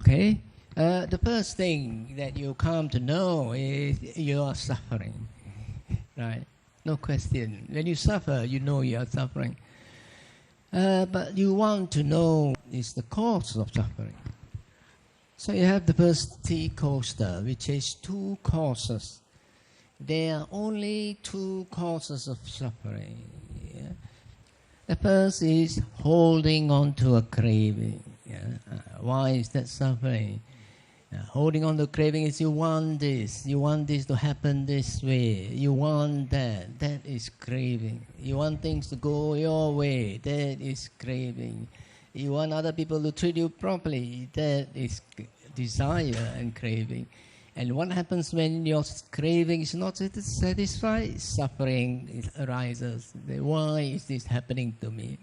Okay? The first thing that you come to know is you are suffering. Right? No question. When you suffer, you know you are suffering. But you want to know is the cause of suffering. So you have the first tea coaster, which is two causes. There are only two causes of suffering. Yeah? The first is holding on to a craving. Yeah? Why is that suffering? Holding on to a craving is you want this to happen this way, you want that is craving. You want things to go your way, that is craving. You want other people to treat you properly, that is desire and craving. And what happens when your craving is not satisfied? Suffering arises. Why is this happening to me?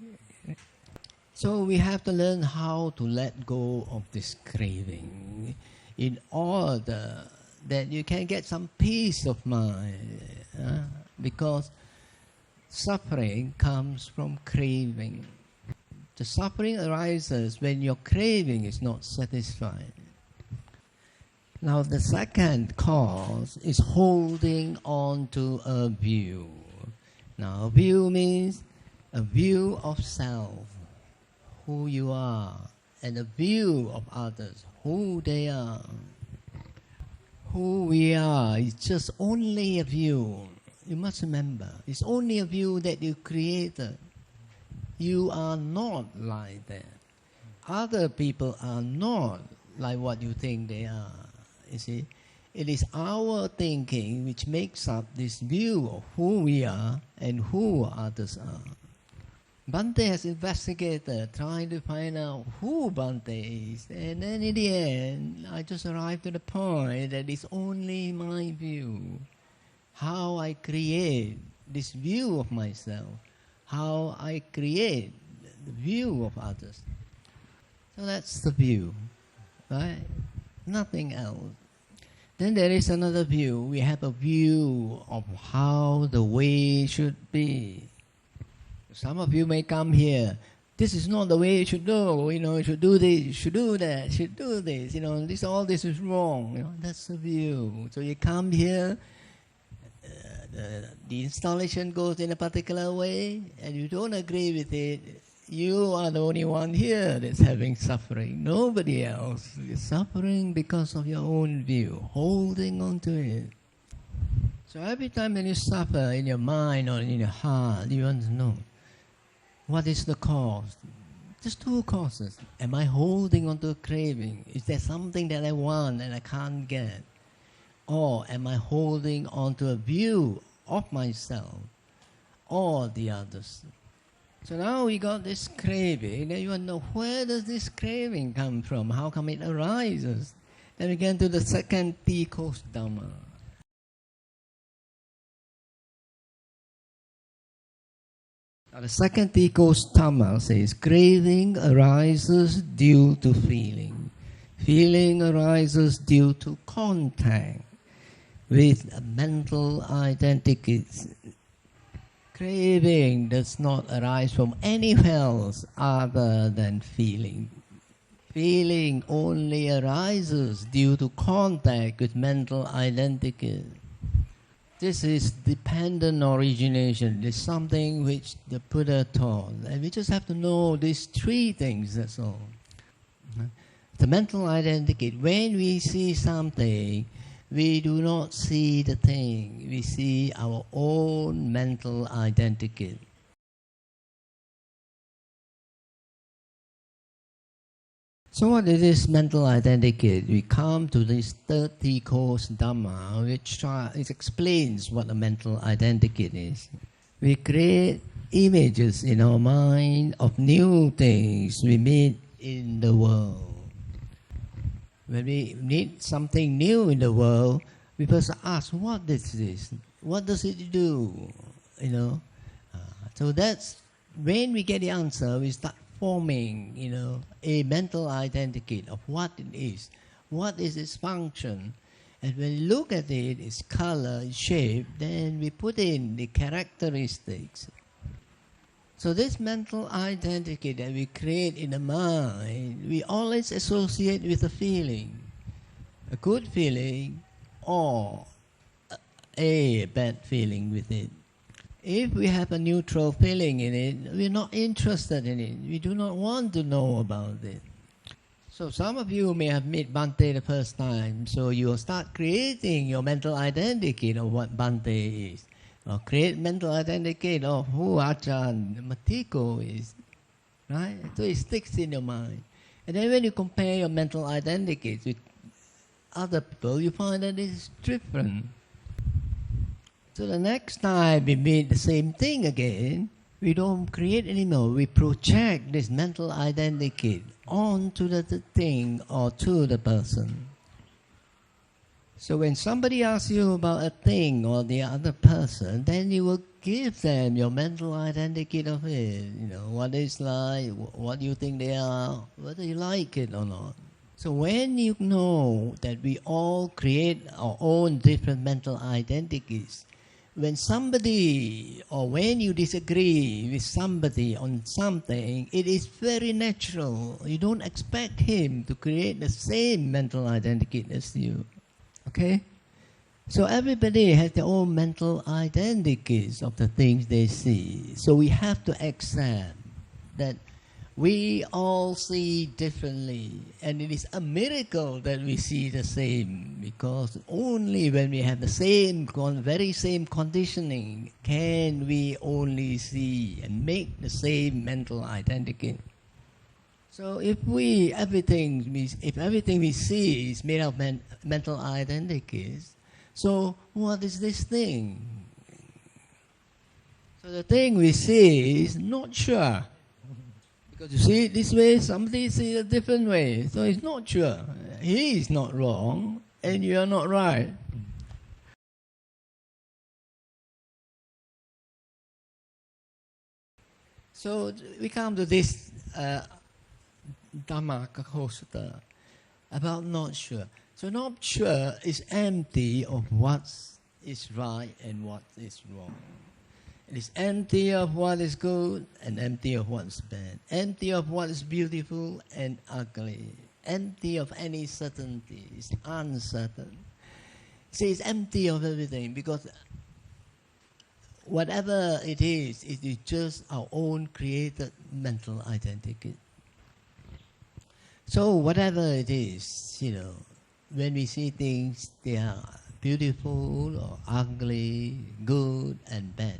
So we have to learn how to let go of this craving in order that you can get some peace of mind. Because suffering comes from craving. The suffering arises when your craving is not satisfied. Now the second cause is holding on to a view. Now a view means a view of self, who you are, and a view of others, who they are. Who we are is just only a view. You must remember, it's only a view that you created. You are not like that. Other people are not like what you think they are. You see, it is our thinking which makes up this view of who we are and who others are. Bhante has investigated, trying to find out who Bhante is. And then in the end, I just arrived to the point that it's only my view. How I create this view of myself. How I create the view of others. So that's the view, right? Nothing else. Then there is another view. We have a view of how the way should be. Some of you may come here. This is not the way you should do. You should do this, you should do that, you should do this. All this is wrong. That's the view. So you come here, the installation goes in a particular way, and you don't agree with it. You are the only one here that's having suffering. Nobody else is suffering because of your own view, holding on to it. So every time when you suffer in your mind or in your heart, you want to know, what is the cause? Just two causes. Am I holding on to a craving? Is there something that I want and I can't get? Or am I holding on to a view of myself or the others? So now we got this craving. Then you want to know, where does this craving come from? How come it arises? Then we get to the second T course Dhamma. Now the second T course Dhamma says, craving arises due to feeling. Feeling arises due to contact with mental-identikits. Craving does not arise from anywhere else other than feeling. Feeling only arises due to contact with mental-identikit. This is dependent origination. It's something which the Buddha taught. And we just have to know these three things, that's all. The mental-identikit, when we see something, we do not see the thing. We see our own mental-identikit. So what is this mental-identikit? We come to this 30 course Dhamma, which explains what a mental-identikit is. We create images in our mind of new things we meet in the world. When we meet something new in the world, we first ask, what is this? What does it do? So that's when we get the answer, we start forming, a mental identikit of what it is. What is its function? And when we look at it, its color, its shape, then we put in the characteristics. So this mental identity that we create in the mind, we always associate with a feeling, a good feeling or a bad feeling with it. If we have a neutral feeling in it, we're not interested in it. We do not want to know about it. So some of you may have met Bhante the first time, so you'll start creating your mental identity of what Bhante is. Or create mental identity of who Ajahn Matiko is. Right? So it sticks in your mind. And then when you compare your mental identity with other people, you find that it's different. So the next time we meet the same thing again, we don't create anymore. We project this mental identity onto the thing or to the person. So when somebody asks you about a thing or the other person, then you will give them your mental identity of it. You know, what it's like, what you think they are, whether you like it or not. So when you know that we all create our own different mental identities, when somebody or when you disagree with somebody on something, it is very natural. You don't expect him to create the same mental identity as you. Okay? So everybody has their own mental identities of the things they see. So we have to accept that we all see differently, and it is a miracle that we see the same, because only when we have the same, very same conditioning can we only see and make the same mental identity. So if everything we see is made of mental identities, so what is this thing? So the thing we see is not sure. Because you see it this way, somebody sees it a different way. So it's not sure. He is not wrong, and you are not right. So we come to this Dhamma Kakosata about not sure. So not sure is empty of what is right and what is wrong. It is empty of what is good and empty of what is bad. Empty of what is beautiful and ugly. Empty of any certainty. It's uncertain. See, it's empty of everything, because whatever it is just our own created mental identity. So whatever it is, when we see things, they are beautiful or ugly, good and bad.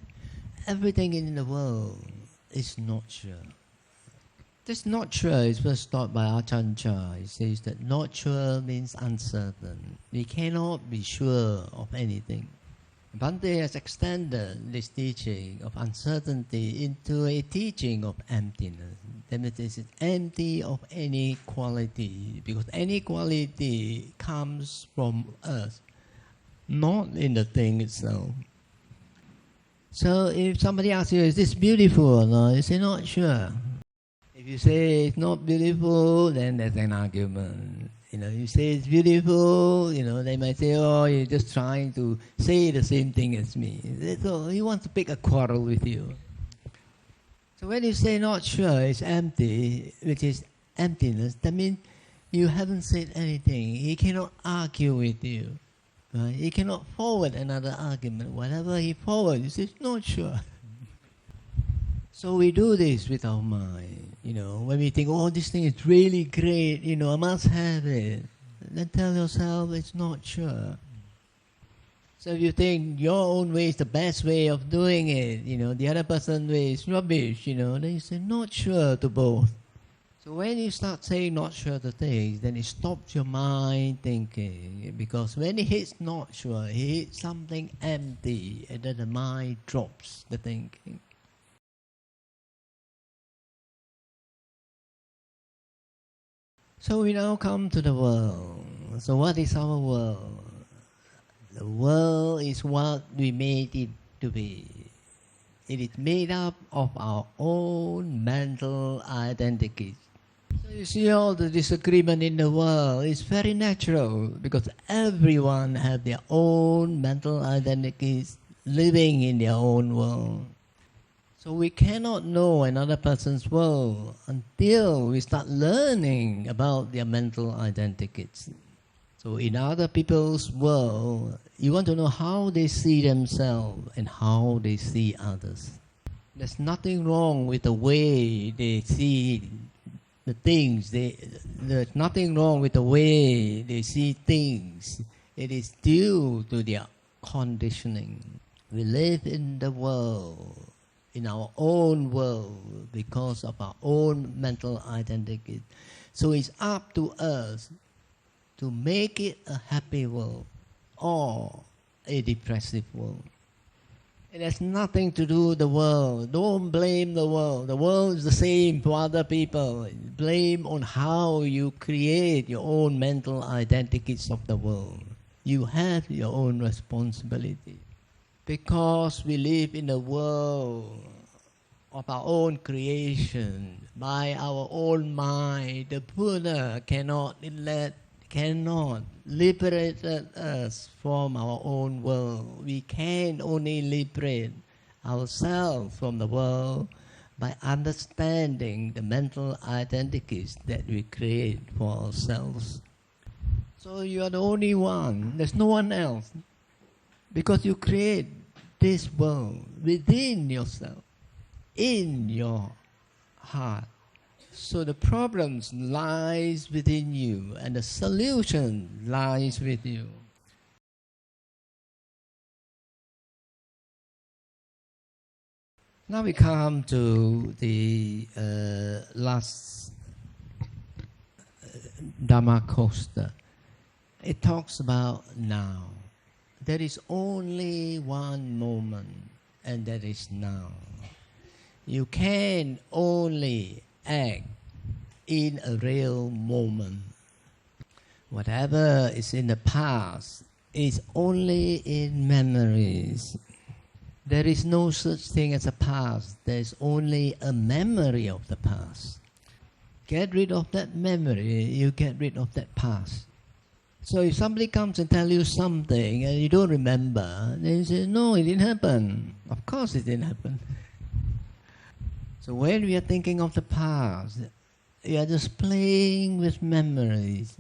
Everything in the world is not sure. This not sure is first taught by Ajahn Chah. He says that not sure means uncertain. We cannot be sure of anything. Bhante has extended this teaching of uncertainty into a teaching of emptiness. That means it's empty of any quality, because any quality comes from us, not in the thing itself. So if somebody asks you, is this beautiful or not? You say, not sure. If you say it's not beautiful, then there's an argument. You say it's beautiful, they might say, oh, you're just trying to say the same thing as me. So he wants to pick a quarrel with you. So when you say not sure, it's empty, which is emptiness, that means you haven't said anything. He cannot argue with you. Right? He cannot forward another argument. Whatever he forwards, he says, not sure. So we do this with our mind. When we think, oh, this thing is really great, I must have it. Then tell yourself it's not sure. So if you think your own way is the best way of doing it, the other person's way is rubbish, then you say, not sure to both. So when you start saying not sure to things, then it stops your mind thinking. Because when it hits not sure, it hits something empty, and then the mind drops the thinking. So we now come to the world. So what is our world? The world is what we made it to be. It is made up of our own mental identities. So you see all the disagreement in the world is very natural, because everyone has their own mental identities living in their own world. So we cannot know another person's world until we start learning about their mental identikits. So in other people's world, you want to know how they see themselves and how they see others. There's nothing wrong with the way they see the things. There's nothing wrong with the way they see things. It is due to their conditioning. We live in the world, in our own world, because of our own mental identity. So it's up to us to make it a happy world or a depressive world. It has nothing to do with the world. Don't blame the world. The world is the same for other people. Blame on how you create your own mental identities of the world. You have your own responsibility. Because we live in a world of our own creation, by our own mind, the Buddha cannot liberate us from our own world. We can only liberate ourselves from the world by understanding the mental identities that we create for ourselves. So you are the only one. There's no one else. Because you create this world within yourself, in your heart. So the problems lies within you and the solution lies with you. Now we come to the last Dhamma coaster. It talks about now. There is only one moment, and that is now. You can only act in a real moment. Whatever is in the past is only in memories. There is no such thing as a past. There is only a memory of the past. Get rid of that memory, you get rid of that past. So if somebody comes and tells you something and you don't remember, then you say, no, it didn't happen. Of course it didn't happen. So when we are thinking of the past, we are just playing with memories.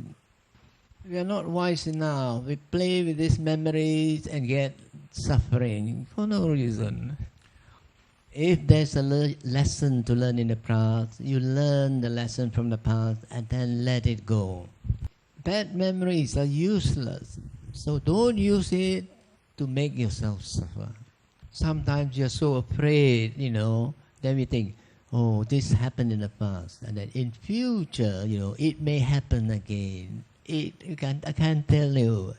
We are not wise enough. We play with these memories and get suffering for no reason. If there's a lesson to learn in the past, you learn the lesson from the past and then let it go. Bad memories are useless, so don't use it to make yourself suffer. Sometimes you're so afraid, then we think, oh, this happened in the past, and then in future, it may happen again. I can't tell you.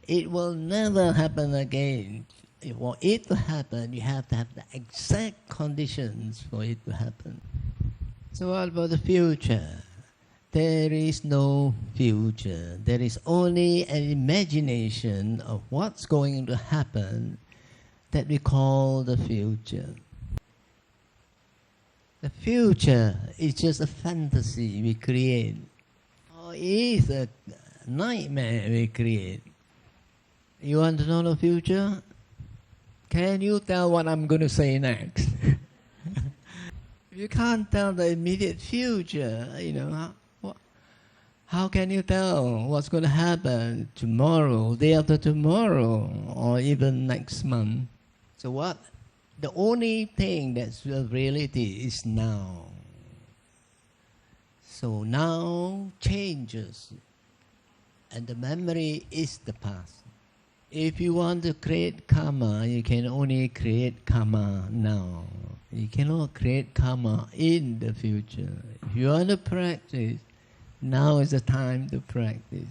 It will never happen again. For it to happen, you have to have the exact conditions for it to happen. So what about the future? There is no future. There is only an imagination of what's going to happen that we call the future. The future is just a fantasy we create. Or it is a nightmare we create. You want to know the future? Can you tell what I'm going to say next? If you can't tell the immediate future, how can you tell what's going to happen tomorrow, day after tomorrow, or even next month? So what? The only thing that's a reality is now. So now changes, and the memory is the past. If you want to create karma, you can only create karma now. You cannot create karma in the future. If you want to practice, now is the time to practice.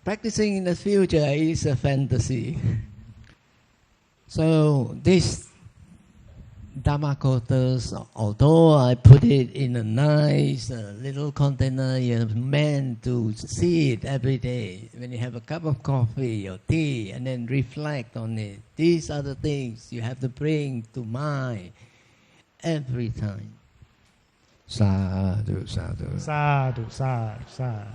Practicing in the future is a fantasy. So this Dhamma course, although I put it in a nice little container, you're meant to see it every day. When you have a cup of coffee or tea and then reflect on it. These are the things you have to bring to mind every time. Sadhu, sadhu. Sadhu, sadhu, sadhu.